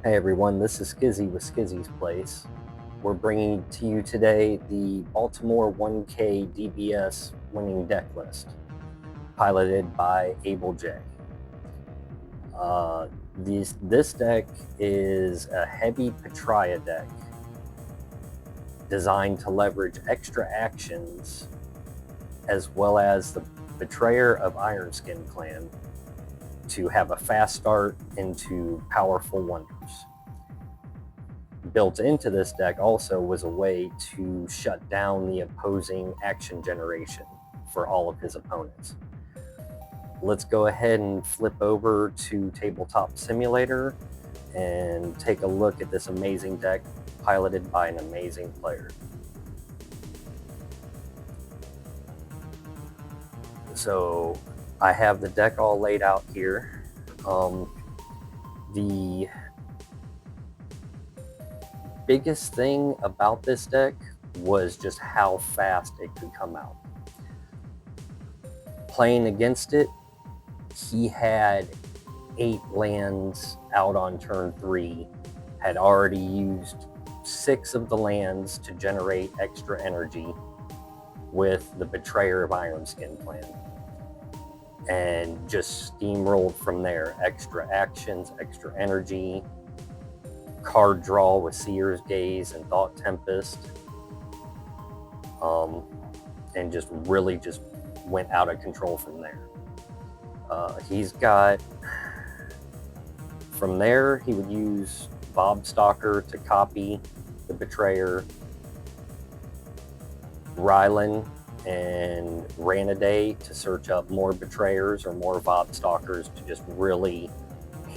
Hey everyone, this is Skizzy with Skizzy's Place. We're bringing to you today the Baltimore 1K DBS winning deck list, piloted by Abel J. This deck is a heavy Petraea deck designed to leverage extra actions as well as the Betrayer of Ironskin clan to have a fast start into powerful wonders. Built into this deck also was a way to shut down the opposing action generation for all of his opponents. Let's go ahead and flip over to Tabletop Simulator and take a look at this amazing deck piloted by an amazing player. So I have the deck all laid out here. The biggest thing about this deck was just how fast it could come out. Playing against it, he had 8 lands out on turn 3, had already used 6 of the lands to generate extra energy with the Betrayer of Ironskin clan, and just steamrolled from there. Extra actions, extra energy, card draw with Seer's Gaze and Thought Tempest, and just really just went out of control from there. He's got, from there, he would use Bob Stalker to copy the Betrayer, Rylan and Ranaday to search up more Betrayers or more Bob Stalkers to just really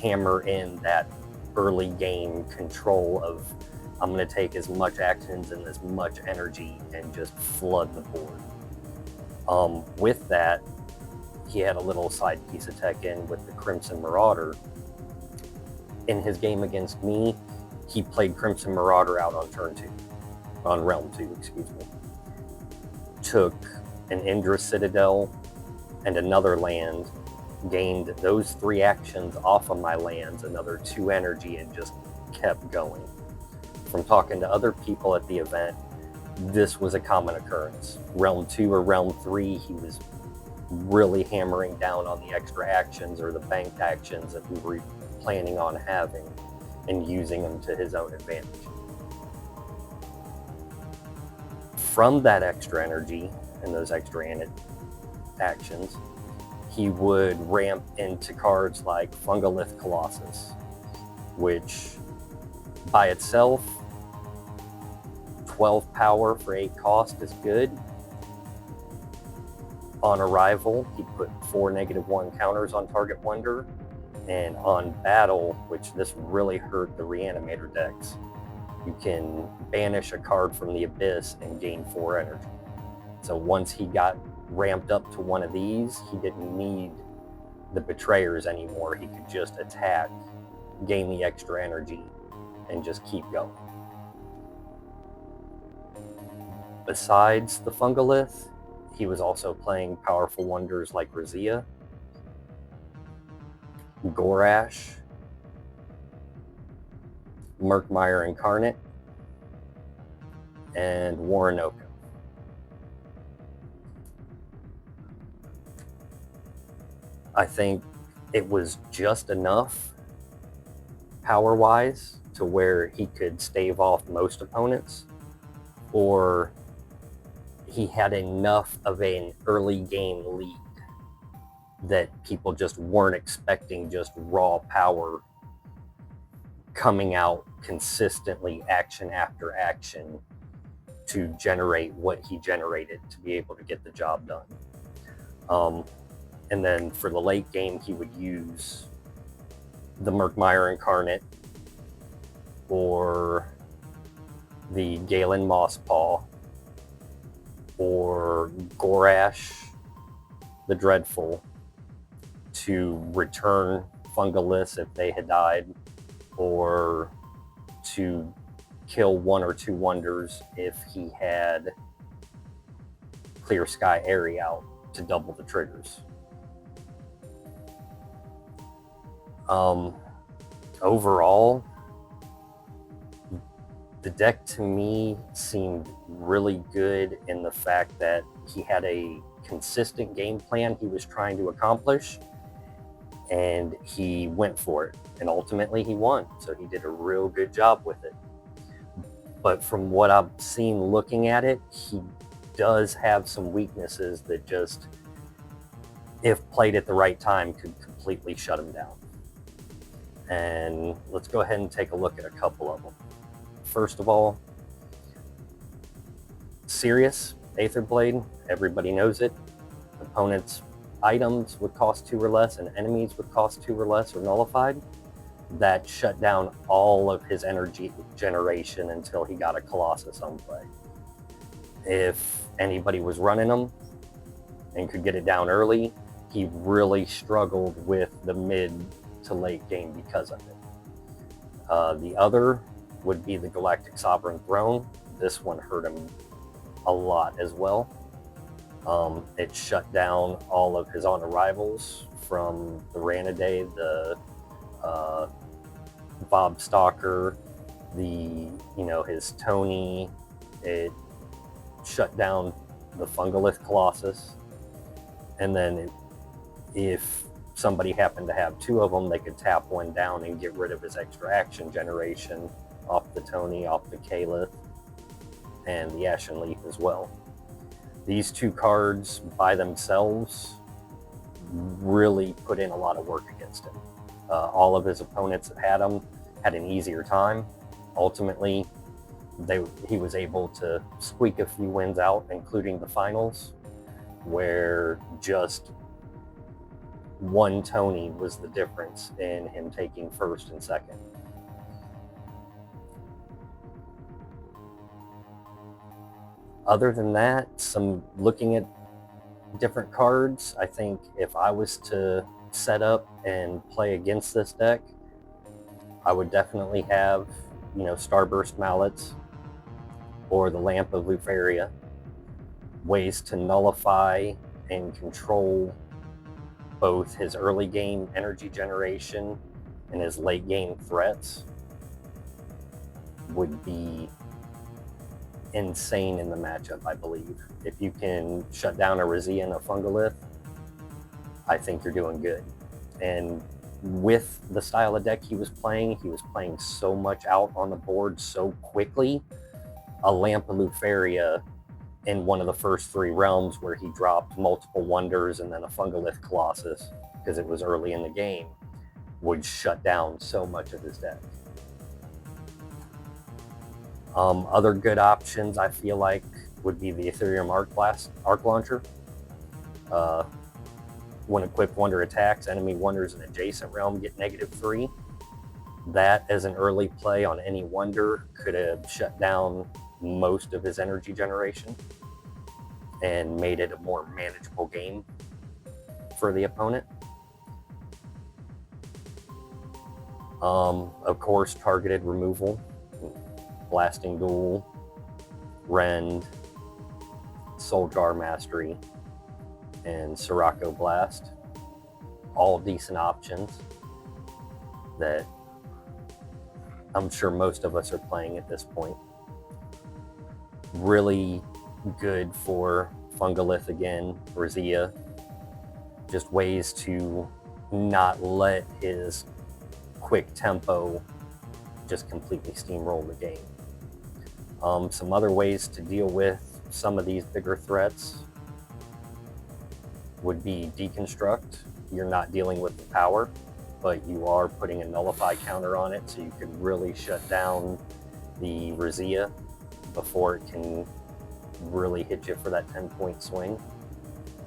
hammer in that early game control of, I'm going to take as much actions and as much energy and just flood the board. With that, he had a little side piece of tech in with the Crimson Marauder. In his game against me, he played Crimson Marauder out on turn 2, on realm 2, excuse me. Took an Indra Citadel and another land, gained those 3 actions off of my lands, another 2 energy, and just kept going. From talking to other people at the event, this was a common occurrence. Realm 2 or Realm 3, he was really hammering down on the extra actions or the banked actions that we were planning on having and using them to his own advantage. From that extra energy and those extra actions, he would ramp into cards like Fungolith Colossus, which by itself, 12 power for 8 cost is good. On arrival, he put 4 -1 counters on target wonder, and on battle, which this really hurt the Reanimator decks, you can banish a card from the Abyss and gain 4 energy. So once he got ramped up to one of these, he didn't need the Betrayers anymore. He could just attack, gain the extra energy, and just keep going. Besides the Fungolith, he was also playing powerful wonders like Razia, Gorash, Murkmire Incarnate, and Warrenoka. I think it was just enough power-wise to where he could stave off most opponents, or he had enough of an early game lead that people just weren't expecting just raw power coming out consistently, action after action, to generate what he generated to be able to get the job done. And then for the late game, he would use the Murkmire Incarnate or the Galen Mosspaw or Gorash the Dreadful to return Fungoliths if they had died, or to kill 1 or 2 wonders if he had Clear Sky Airy out to double the triggers. Overall, The deck to me seemed really good in the fact that he had a consistent game plan he was trying to accomplish, and he went for it, and ultimately he won. So he did a real good job with it. But from what I've seen looking at it, he does have some weaknesses that just, if played at the right time, could completely shut him down. And let's go ahead and take a look at a couple of them. First of all, Sirius, Aether Blade, everybody knows it. Opponents' items would cost 2 or less, and enemies would cost 2 or less, or nullified. That shut down all of his energy generation until he got a Colossus on play. If anybody was running him and could get it down early, he really struggled with the mid to late game because of it. The other would be the Galactic Sovereign Throne. This one hurt him a lot as well. It shut down all of his on-arrivals from the Ranaday, the Bob Stalker, his Tony. It shut down the Fungolith Colossus. And then if somebody happened to have 2 of them, they could tap one down and get rid of his extra action generation off the Tony, off the Caliph, and the Ashen Leaf as well. These 2 cards by themselves really put in a lot of work against him. All of his opponents that had him had an easier time. Ultimately, he was able to squeak a few wins out, including the finals, where just 1 Tony was the difference in him taking first and second. Other than that, some looking at different cards, I think if I was to set up and play against this deck, I would definitely have, Starburst Mallets or the Lamp of Luferia, ways to nullify and control both his early game energy generation and his late game threats would be insane in the matchup, I believe. If you can shut down a Razia and a Fungolith, I think you're doing good. And with the style of deck he was playing so much out on the board so quickly. A Lamp of Luferia in one of the first 3 realms where he dropped multiple wonders and then a Fungolith Colossus, because it was early in the game, would shut down so much of his deck. Other good options I feel like would be the Ethereum Arc Launcher. When equipped wonder attacks, enemy wonders in adjacent realm get -3. That, as an early play on any wonder, could have shut down most of his energy generation and made it a more manageable game for the opponent. Of course, targeted removal, Blasting Duel, Rend, Souljar Mastery, and Sirocco Blast. All decent options that I'm sure most of us are playing at this point. Really good for Fungolith again, Razia. Just ways to not let his quick tempo just completely steamroll the game. Some other ways to deal with some of these bigger threats would be Deconstruct. You're not dealing with the power, but you are putting a Nullify counter on it, so you can really shut down the Razia before it can really hit you for that 10-point swing,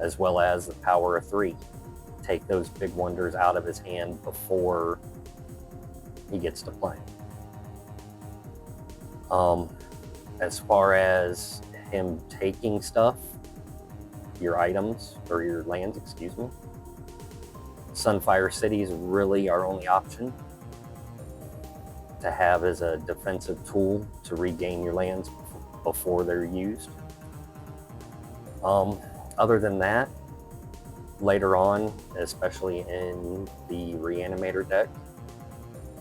as well as the Power of 3. Take those big wonders out of his hand before he gets to play. As far as him taking stuff, your items, or your lands, excuse me, Sunfire City is really our only option to have as a defensive tool to regain your lands before they're used. Other than that, later on, especially in the Reanimator deck,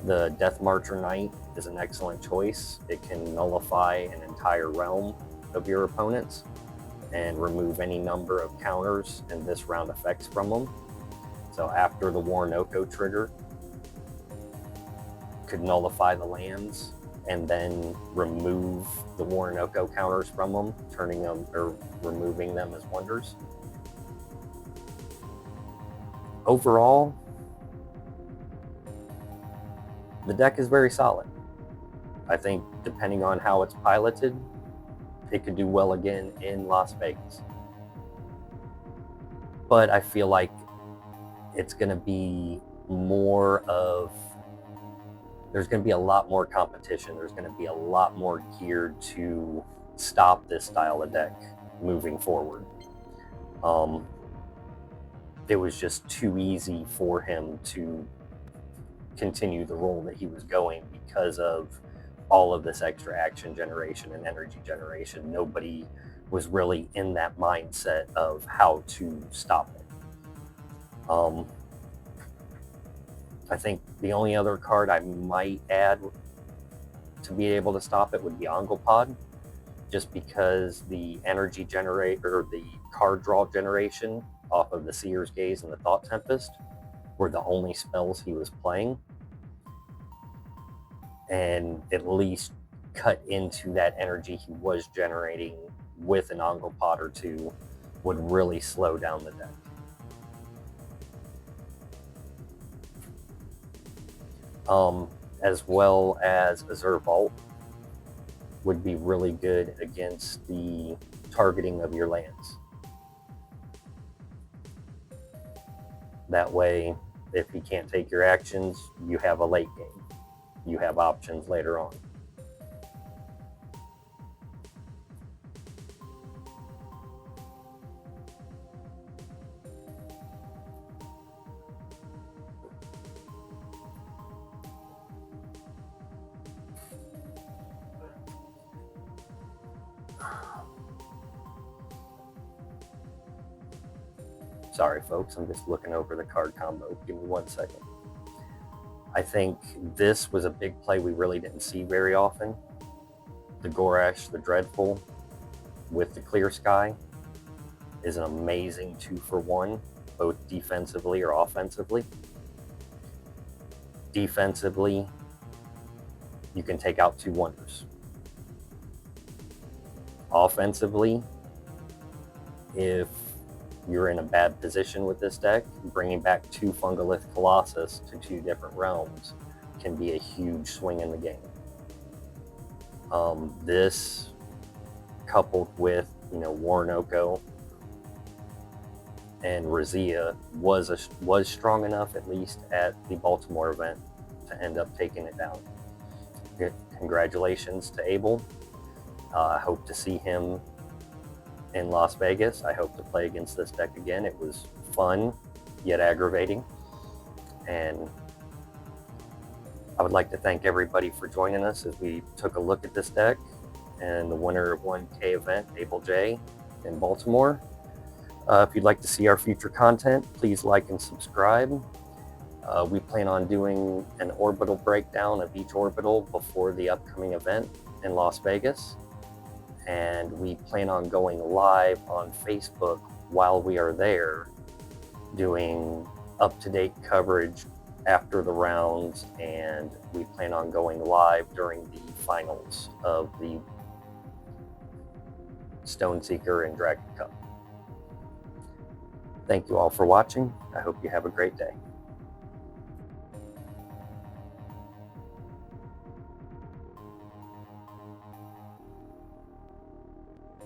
The Death Marcher Knight is an excellent choice. It can nullify an entire realm of your opponents and remove any number of counters and this round effects from them. So after the Warnoko trigger, could nullify the lands and then remove the Warnoko counters from them, turning them or removing them as wonders. Overall, the deck is very solid. I think depending on how it's piloted, it could do well again in Las Vegas. But I feel like it's going to be more of, there's going to be a lot more competition. There's going to be a lot more geared to stop this style of deck moving forward. It was just too easy for him to continue the role that he was going because of all of this extra action generation and energy generation. Nobody was really in that mindset of how to stop it. I think the only other card I might add to be able to stop it would be Onglepod, just because the energy generator, or the card draw generation off of the Seer's Gaze and the Thought Tempest were the only spells he was playing, and at least cut into that energy he was generating with an Onglepod or two would really slow down the deck. As well as Azure Vault would be really good against the targeting of your lands. That way, if he can't take your actions, you have a late game. You have options later on. Sorry, folks, I'm just looking over the card combo. Give me 1 second. I think this was a big play we really didn't see very often. The Gorash, the Dreadful, with the Clear Sky is an amazing 2-for-1, both defensively or offensively. Defensively, you can take out 2 wonders. Offensively, if you're in a bad position with this deck, bringing back 2 Fungolith Colossus to 2 different realms can be a huge swing in the game. This, coupled with, Warnoko and Razia, was strong enough, at least at the Baltimore event, to end up taking it down. Congratulations to Abel. I hope to see him in Las Vegas. I hope to play against this deck again. It was fun, yet aggravating. And I would like to thank everybody for joining us as we took a look at this deck and the winner of 1K event, Abel J in Baltimore. If you'd like to see our future content, please like and subscribe. We plan on doing an orbital breakdown of each orbital before the upcoming event in Las Vegas. And we plan on going live on Facebook while we are there, doing up-to-date coverage after the rounds, and we plan on going live during the finals of the Stoneseeker and Dragon Cup. Thank you all for watching. I hope you have a great day.